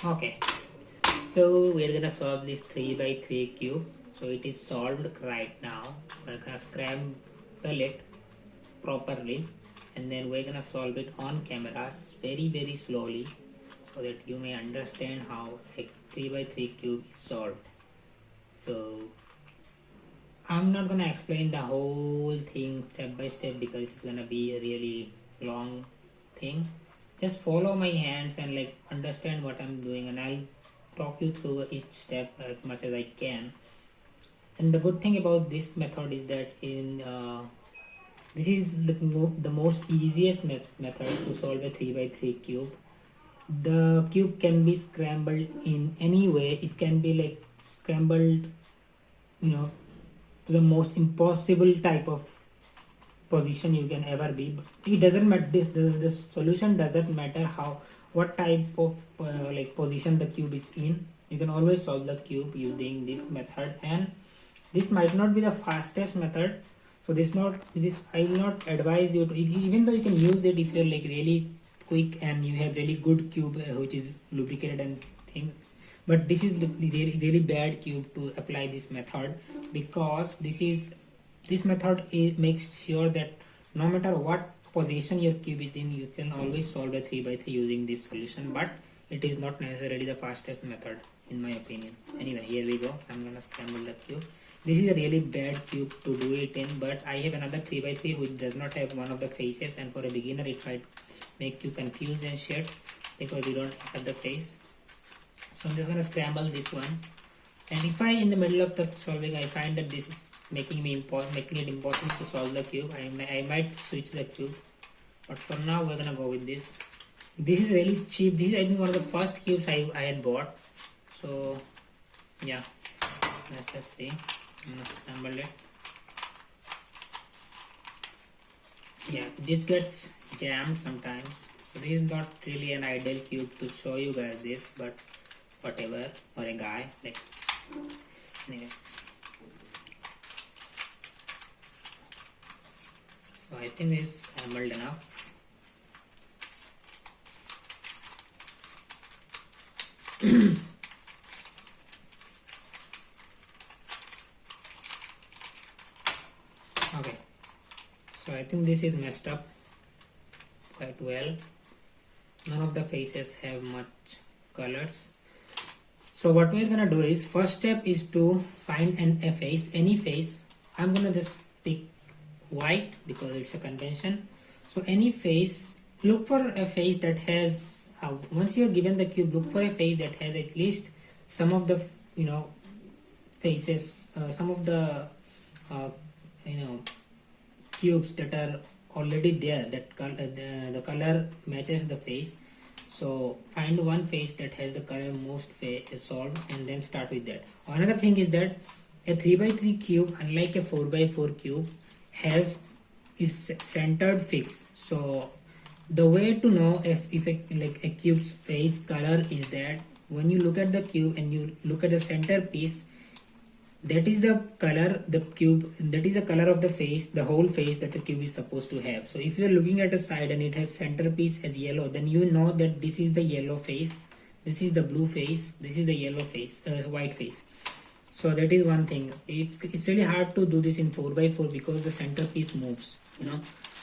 Okay, so we're gonna solve this 3 by 3 cube. So it is solved right now. We're gonna scramble it properly, and then we're gonna solve it on cameras very slowly, so that you may understand how a 3 by 3 cube is solved. So I'm not gonna explain the whole thing step by step because it's gonna be a really long thing. Just follow my hands and like understand what I'm doing, and I'll talk you through each step as much as I can. And the good thing about this method is that this is the most easiest method to solve a 3 by 3 cube. The cube can be scrambled in any way. It can be like scrambled, to the most impossible type of position you can ever be. But it doesn't matter. The solution doesn't matter what type of position the cube is in. You can always solve the cube using this method, and this might not be the fastest method. So I will not advise you to, even though you can use it if you're like really quick and you have really good cube which is lubricated and things. But this is really bad cube to apply this method, because this method makes sure that no matter what position your cube is in, you can always solve a 3 by 3 using this solution. But it is not necessarily the fastest method in my opinion. Anyway, here we go. I'm gonna scramble the cube. This is a really bad cube to do it in, but I have another 3 by 3 which does not have one of the faces, and for a beginner it might make you confused and shit because you don't have the face. So I'm just gonna scramble this one, and if I in the middle of the solving I find that this is making it impossible to solve the cube, I might switch the cube, but for now we're gonna go with this. This is really cheap. This is I think one of the first cubes I had bought. So yeah, let's just see. I'm gonna scramble it. Yeah, this gets jammed sometimes. So this is not really an ideal cube to show you guys this, but whatever, or a guy like anyway. So I think this is scrambled enough. Okay, so I think this is messed up quite well. None of the faces have much colors. So what we're gonna do is, first step is to find a face, any face. I'm gonna just pick white because it's a convention. So any face, look for a face that has, once you're given the cube, look for a face that has at least some of the faces, some of the cubes that are already there, that the color matches the face. So find one face that has the color most solved, and then start with that. Another thing is that a 3 by 3 cube, unlike a 4 by 4 cube, has its centered fix. So the way to know if a cube's face color is that when you look at the cube and you look at the center piece, that is the color that is the color of the face, the whole face that the cube is supposed to have. So if you are looking at a side and it has centerpiece as yellow, then you know that this is the yellow face, this is the blue face, this is the yellow face, white face. So that is one thing. It's really hard to do this in 4 by 4 because the centerpiece moves,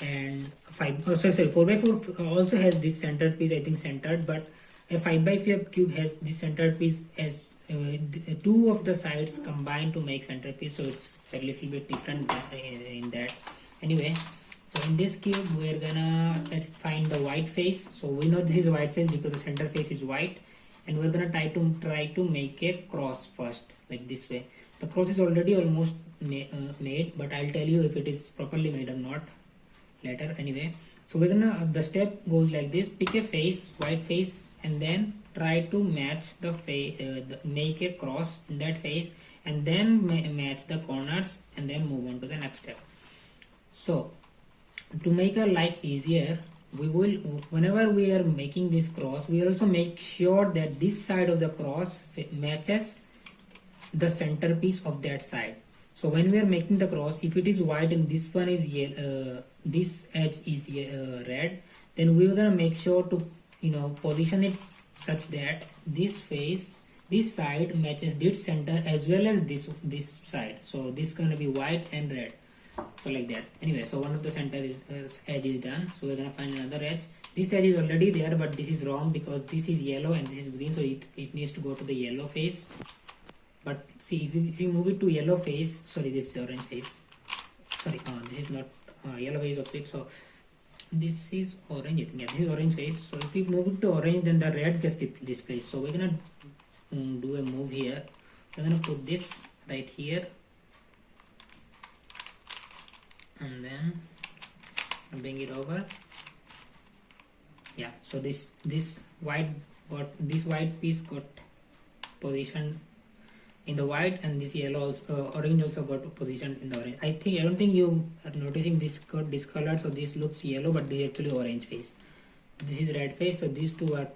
and 4 by 4 also has this centerpiece, I think, centered, but a 5 by 5 cube has this centerpiece as two of the sides combined to make centerpiece, so it's a little bit different in that. Anyway, so in this cube we're gonna find the white face. So we know this is a white face because the center face is white, and we're gonna try to make a cross first, like this way. The cross is already almost made, but I'll tell you if it is properly made or not later. Anyway, so we're gonna, the step goes like this: pick a face, white face, and then try to match the face, make a cross in that face, and then match the corners, and then move on to the next step. So to make our life easier, we will, whenever we are making this cross, we also make sure that this side of the cross matches the centerpiece of that side. So when we are making the cross, if it is white and this one is yellow, this edge is red, then we are gonna make sure to position it such that this side matches this center as well as this side. So this is gonna be white and red. So like that. Anyway, so one of the center edge is done. So we're gonna find another edge. This edge is already there, but this is wrong because this is yellow and this is green, so it needs to go to the yellow face. But see, if you move it to yellow face, sorry, this is orange face. Sorry, this is not yellow face of it. So this is orange, I think. Yeah, this is orange face. So if we move it to orange, then the red gets displaced. So we're gonna do a move here. We're gonna put this right here, and then bring it over. Yeah, so this white piece got positioned in the white, and this yellow also, orange also got positioned in the orange. I don't think you are noticing this got discolored, so this looks yellow, but this is actually orange face. This is red face, so these two are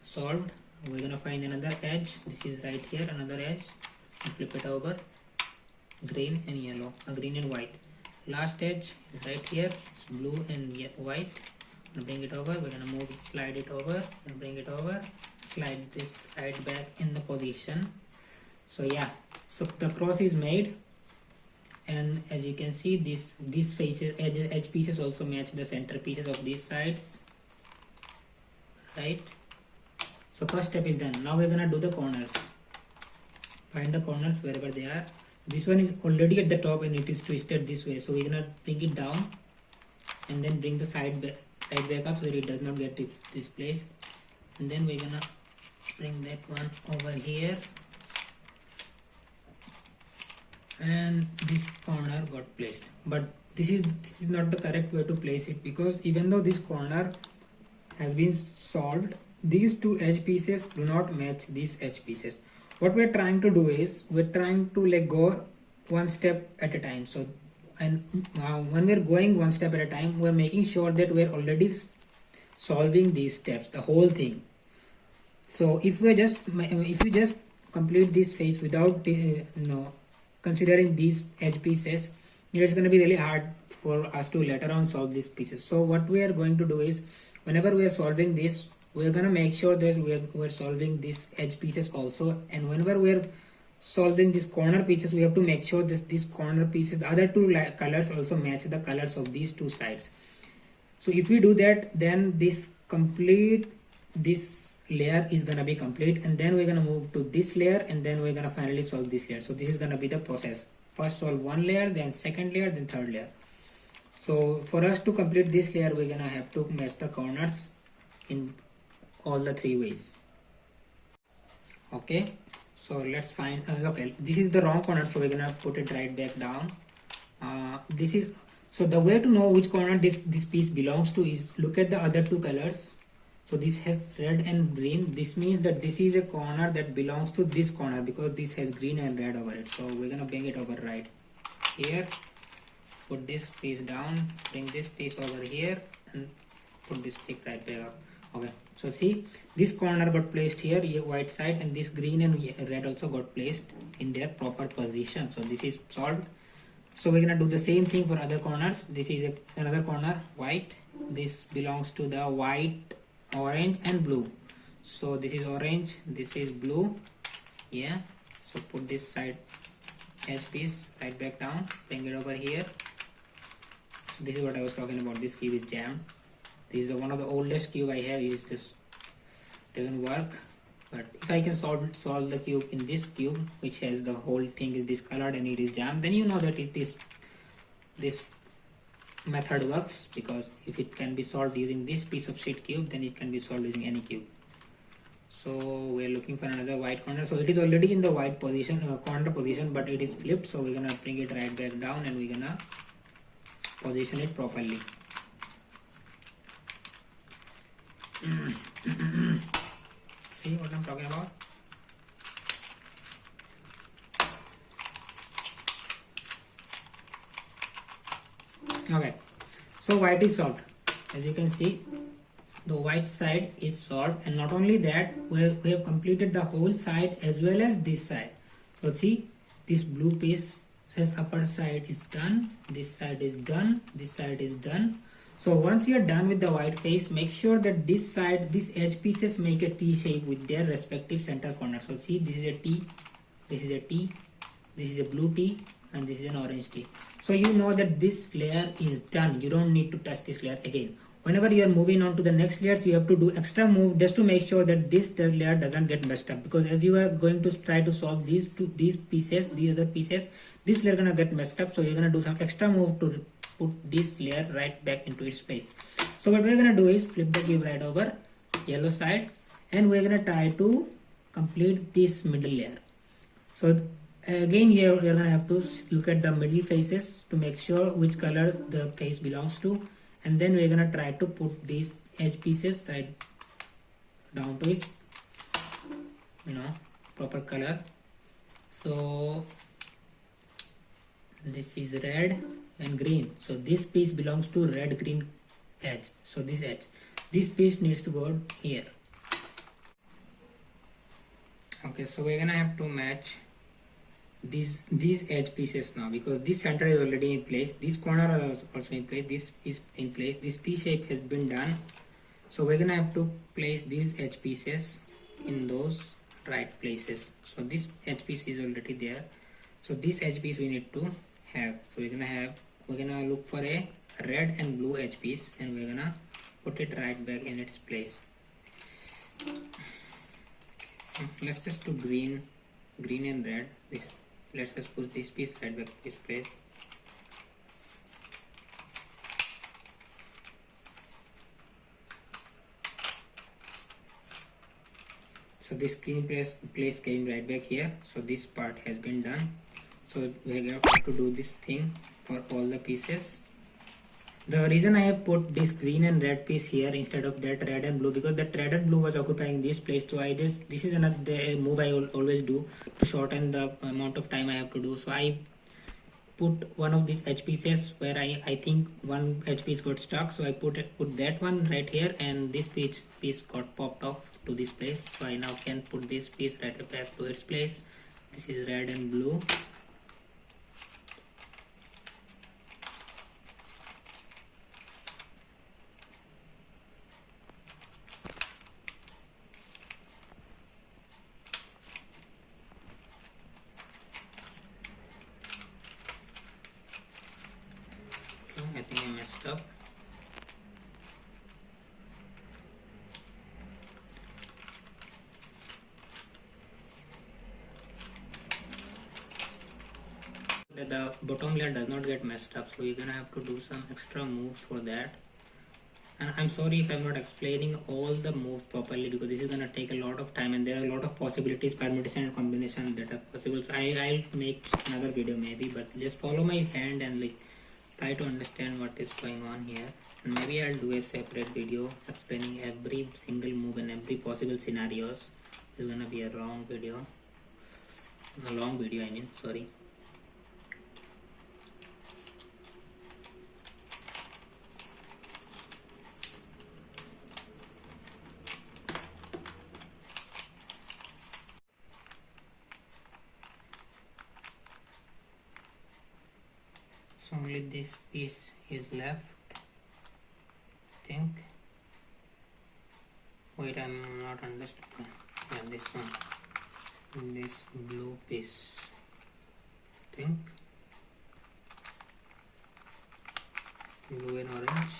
solved. We're gonna find another edge. This is right here, another edge, and flip it over. Green and yellow, green and white. Last edge is right here. It's blue and white. I'm gonna bring it over. We're gonna move it, slide it over, and bring it over. Slide this right back in the position. So yeah, so the cross is made, and as you can see, these faces, edge pieces also match the center pieces of these sides, right? So first step is done. Now we're gonna do the corners. Find the corners wherever they are. This one is already at the top and it is twisted this way, so we're gonna bring it down and then bring the side right back up so that it does not get displaced, and then we're gonna bring that one over here, and this corner got placed. But this is not the correct way to place it, because even though this corner has been solved, these two edge pieces do not match these edge pieces. What we're trying to do is we're trying to like go one step at a time. So, and when we're going one step at a time, we're making sure that we're already solving these steps, the whole thing. So if you just complete this phase without considering these edge pieces, it's going to be really hard for us to later on solve these pieces. So what we are going to do is, whenever we are solving this, we're going to make sure that we're solving these edge pieces also, and whenever we're solving these corner pieces, we have to make sure these corner pieces, the other two colors also match the colors of these two sides. So if we do that, then this layer is going to be complete, and then we're going to move to this layer, and then we're going to finally solve this layer. So this is going to be the process. First solve one layer, then second layer, then third layer. So for us to complete this layer, we're going to have to match the corners in all the three ways. Okay, so let's find okay, this is the wrong corner, so we're gonna put it right back down. This is, so the way to know which corner this piece belongs to is look at the other two colors. So this has red and green. This means that this is a corner that belongs to this corner, because this has green and red over it. So we're gonna bring it over right here, put this piece down, bring this piece over here, and put this piece right back up. Okay, so see, this corner got placed here, white side, and this green and red also got placed in their proper position. So this is solved. So we're gonna do the same thing for other corners. This is another corner, white. This belongs to the white, orange and blue. So this is orange, this is blue. Yeah, so put this side edge piece right back down, bring it over here. So this is what I was talking about. This cube is jammed. This is one of the oldest cube I have. Is this doesn't work, but if I can solve the cube in this cube, which has the whole thing is discolored and it is jammed, then you know that this method works, because if it can be solved using this piece of sheet cube, then it can be solved using any cube. So we're looking for another white corner. So it is already in the white position, corner position, but it is flipped. So we're gonna bring it right back down and we're gonna position it properly. See what I'm talking about? Okay, so white is solved. As you can see, the white side is solved, and not only that, we have completed the whole side as well as this side. So see, this blue piece says upper side is done, this side is done, this side is done. So once you are done with the white face, make sure that this side, these edge pieces make a T shape with their respective center corner. So see, this is a T, this is a T, this is a blue T, and this is an orange T. So you know that this layer is done. You don't need to touch this layer again. Whenever you are moving on to the next layers, you have to do extra move just to make sure that this layer doesn't get messed up, because as you are going to try to solve these pieces, these other pieces, this layer gonna get messed up. So you're gonna do some extra move to put this layer right back into its place. So what we're gonna do is flip the cube right over yellow side, and we're gonna try to complete this middle layer. So again here you're gonna have to look at the middle faces to make sure which color the face belongs to, and then we're gonna try to put these edge pieces right down to its proper color. So this is red and green, so this piece belongs to red green edge. So this piece needs to go here. Okay, so we're gonna have to match these edge pieces now, because this center is already in place, this corner is also in place, this is in place, this T shape has been done. So we're gonna have to place these edge pieces in those right places. So this edge piece is already there, so this edge piece we need to have. So we're gonna look for a red and blue edge piece, and we're gonna put it right back in its place. Let's just do green and red. Let's just put this piece right back to this place. So this green place came right back here. So this part has been done. So we have to do this thing for all the pieces. The reason I have put this green and red piece here instead of that red and blue, because that red and blue was occupying this place. So this is another move I always do to shorten the amount of time I have to do. So I put one of these edge pieces where I think one edge piece got stuck, so I put that one right here, and this piece got popped off to this place. So I now can put this piece right back to its place. This is red and blue. I think I messed up. The bottom layer does not get messed up, so you're gonna have to do some extra moves for that. And I'm sorry if I'm not explaining all the moves properly, because this is gonna take a lot of time, and there are a lot of possibilities, permutation and combination that are possible. So I'll make another video maybe, but just follow my hand and try to understand what is going on here. And maybe I'll do a separate video explaining every single move and every possible scenarios. This is gonna be a long video I mean, sorry. So only this piece is left, I think. Wait, I'm not understanding. Yeah, this one, this blue piece, I think. Blue and orange.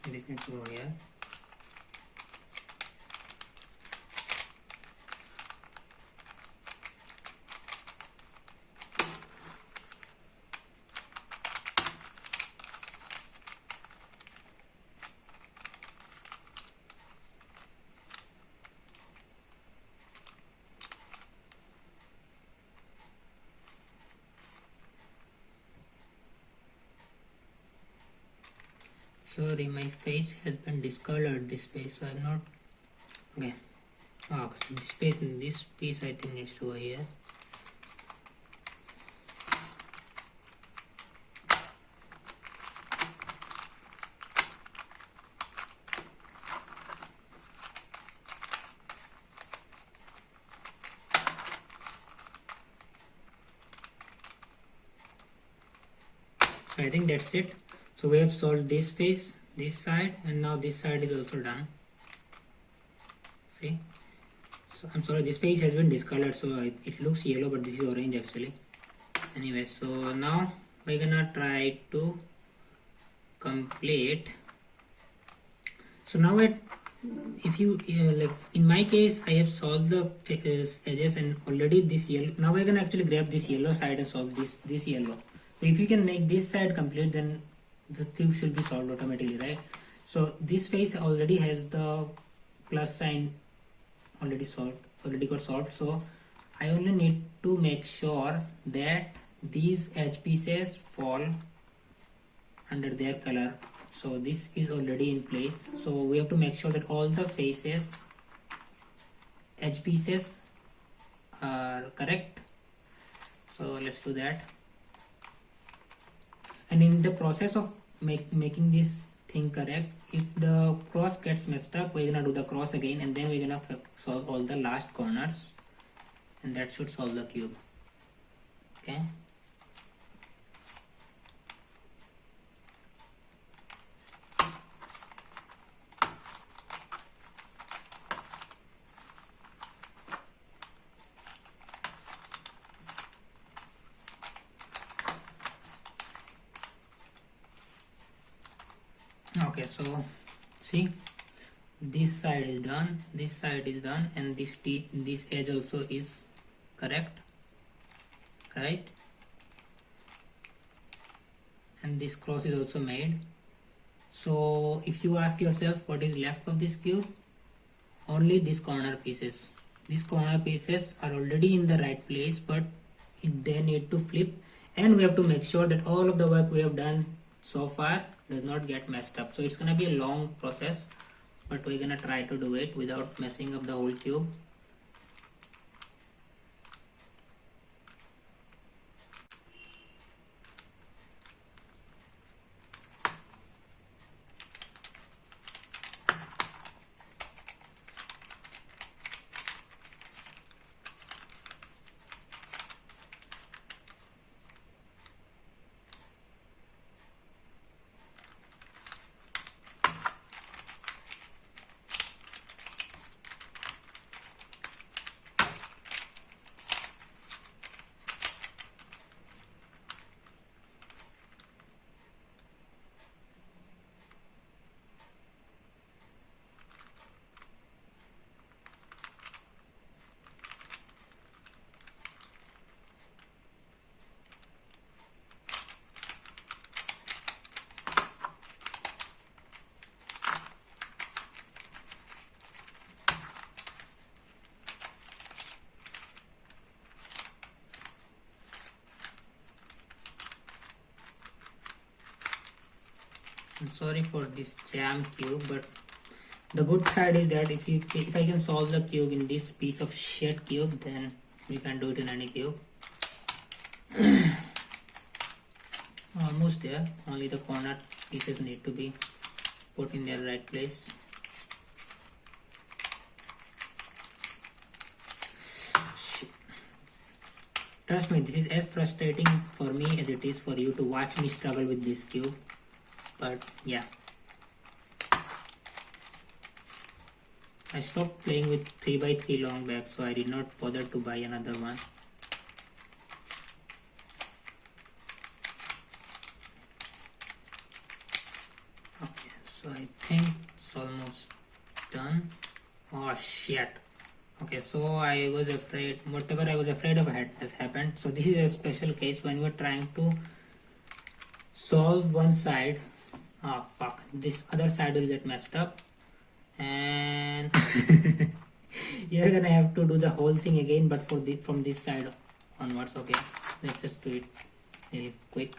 This needs to go here. Sorry, my face has been discolored, this face, so I'm not okay. Oh, so this piece I think needs to go here. So I think that's it. So we have solved this face, this side, and now this side is also done. See, so I'm sorry, this face has been discolored, so it looks yellow, but this is orange actually. Anyway, so now we're gonna try to complete. So now if you like in my case, I have solved the edges and already this yellow. Now we're gonna actually grab this yellow side and solve this yellow. So if you can make this side complete, then the cube should be solved automatically, right? So this face already has the plus sign already got solved. So I only need to make sure that these edge pieces fall under their color. So this is already in place, so we have to make sure that all the faces edge pieces are correct. So let's do that. And in the process of making this thing correct, if the cross gets messed up, we're gonna do the cross again, and then we're gonna solve all the last corners, and that should solve the cube. Okay. Okay, so see, this side is done, this side is done, and this edge also is correct, right? And this cross is also made. So if you ask yourself what is left of this cube, only these corner pieces. These corner pieces are already in the right place, but they need to flip, and we have to make sure that all of the work we have done so far does not get messed up. So it's gonna be a long process, but we're gonna try to do it without messing up the whole cube. I'm sorry for this jam cube, but the good side is that if I can solve the cube in this piece of shit cube, then we can do it in any cube. Almost there, only the corner pieces need to be put in their right place. Shit. Trust me, this is as frustrating for me as it is for you to watch me struggle with this cube. But yeah, I stopped playing with 3x3 long bags, so I did not bother to buy another one. Okay, so I think it's almost done. Oh shit. Okay, so I was afraid, whatever I was afraid of has happened. So this is a special case when we're trying to solve one side. Oh fuck, this other side will get messed up, and you're gonna have to do the whole thing again, but from this side onwards. Okay, let's just do it really quick.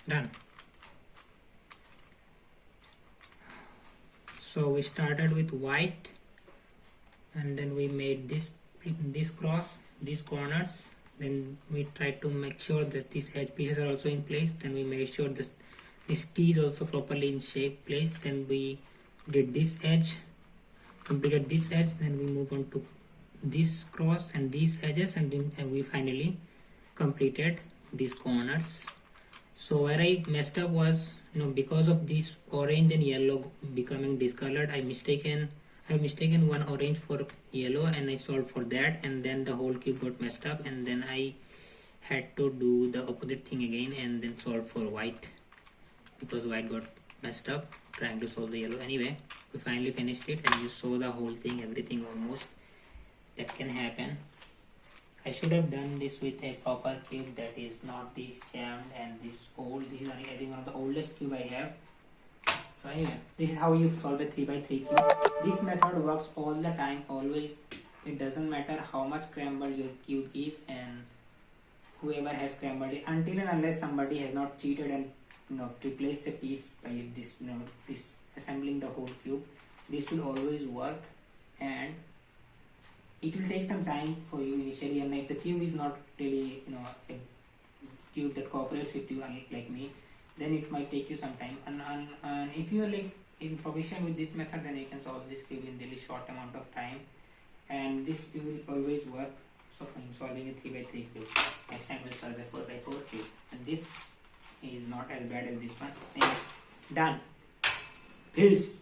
Done. So we started with white, and then we made this cross, these corners. Then we tried to make sure that these edge pieces are also in place. Then we made sure this key is also properly in shape place. Then we did this edge, completed this edge. Then we move on to this cross and these edges, and we finally completed these corners. So where I messed up was, because of this orange and yellow becoming discolored, I mistaken one orange for yellow, and I solved for that, and then the whole cube got messed up, and then I had to do the opposite thing again and then solve for white, because white got messed up trying to solve the yellow. Anyway, we finally finished it, and you saw the whole thing, everything almost that can happen. I should have done this with a proper cube that is not this jammed and this old. This is I think one of the oldest cube I have. So anyway, this is how you solve a 3x3 cube. This method works all the time, always. It doesn't matter how much scrambled your cube is, and whoever has scrambled it, until and unless somebody has not cheated and replaced the piece by this assembling the whole cube, this will always work. And it will take some time for you initially, and if the cube is not really a cube that cooperates with you, like me, then it might take you some time. And if you are like in proficient with this method, then you can solve this cube in really short amount of time, and this will always work. So I'm solving a 3x3 cube. Next time we'll solve a 4x4 cube, and this is not as bad as this one. Anyway, done. Peace.